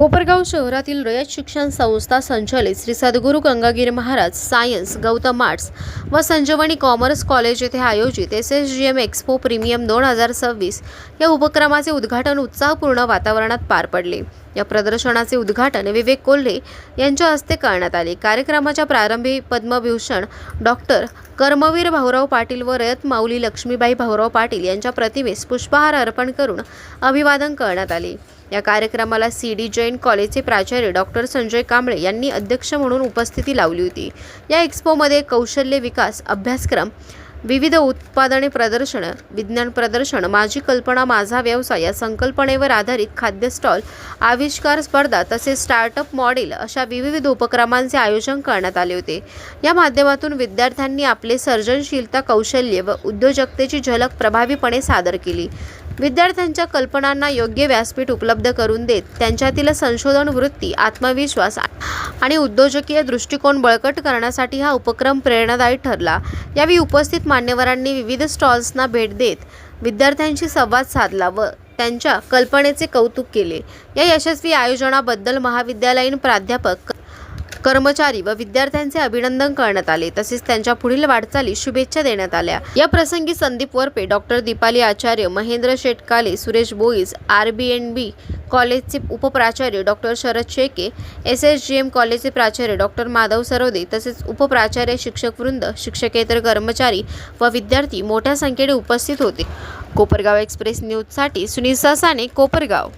कोपरगाव शहरातील रयत शिक्षण संस्था संचलित श्री सद्गुरू गंगागीर महाराज सायन्स गौतम आर्ट्स व संजीवनी कॉमर्स कॉलेज येथे आयोजित SSGM एक्स्पो प्रीमियम 2026 या उपक्रमाचे उद्घाटन उत्साहपूर्ण वातावरणात पार पडले। या प्रदर्शनाचे उद्घाटन विवेक कोल्हे यांच्या हस्ते करण्यात आले। कार्यक्रमाच्या प्रारंभी पद्मभूषण डॉक्टर कर्मवीर भाऊराव पाटील व रयत माऊली लक्ष्मीबाई भाऊराव पाटील यांच्या प्रतिमेस पुष्पहार अर्पण करून अभिवादन करण्यात आले। या कार्यक्रमाला CD जैन कॉलेजचे प्राचार्य डॉक्टर संजय कांबळे यांनी अध्यक्ष म्हणून उपस्थिती लावली होती। या एक्स्पोमध्ये कौशल्य विकास अभ्यासक्रम, विविध उत्पादने प्रदर्शन, विज्ञान प्रदर्शन, माझी कल्पना माझा व्यवसाय या संकल्पनेवर आधारित खाद्य स्टॉल, आविष्कार स्पर्धा तसेच स्टार्टअप मॉडेल अशा विविध उपक्रमांचे आयोजन करण्यात आले होते। या माध्यमातून विद्यार्थ्यांनी आपले सर्जनशीलता, कौशल्य व उद्योजकतेची झलक प्रभावीपणे सादर केली। विद्यार्थ्यांच्या कल्पनांना योग्य व्यासपीठ उपलब्ध करून देत त्यांच्यातील संशोधन वृत्ती, आत्मविश्वास आणि उद्योजकीय दृष्टिकोन बळकट करण्यासाठी हा उपक्रम प्रेरणादायी ठरला। यावेळी उपस्थित मान्यवरांनी विविध स्टॉल्सना भेट देत विद्यार्थ्यांशी संवाद साधला व त्यांच्या कल्पनेचे कौतुक केले। या यशस्वी आयोजनाबद्दल महाविद्यालयीन प्राध्यापक, कर्मचारी व विद्यार्थ्यांचे अभिनंदन करण्यात आले। तसेच त्यांच्या पुढील वाटचालीस शुभेच्छा देण्यात आल्या। या प्रसंगी संदीप वरपे, डॉक्टर दीपाली आचार्य, महेंद्र शेटकाले, सुरेश बोईज, RBNB कॉलेजचे उपप्राचार्य डॉक्टर शरद शेके, SSGM कॉलेजचे प्राचार्य डॉक्टर माधव सरोदे तसेच उपप्राचार्य, शिक्षकवृंद, शिक्षकेतर कर्मचारी व विद्यार्थी मोठ्या संख्येने उपस्थित होते। कोपरगाव एक्सप्रेस न्यूजसाठी सुनील ससाने, कोपरगाव।